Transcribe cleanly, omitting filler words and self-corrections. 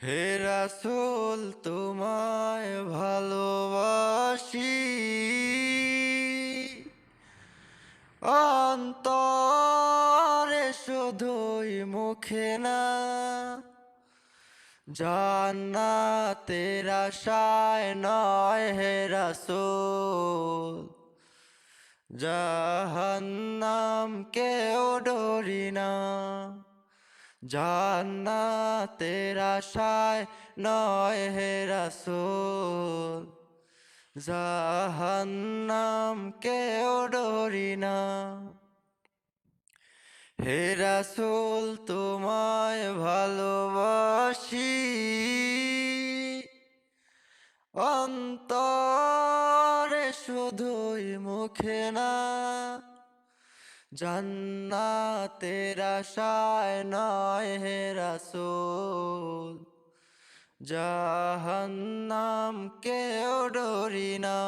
হে রাসূল তোমায় ভালোবাসি অন্তরে শুধুই মুখে না জান্নাতের আশায় নয় হে রাসূল জাহান্নাম কেউ ডরি না জান্নাতের আশায় নয় হে রাসূল জাহান্নাম কেউ ডরি না হে রাসূল তোমায় ভালোবাসি অন্তরে শুধুই মুখে না জান্নাতের আশায় নয় হে রাসূল জাহান্নাম কেউ ডরি না।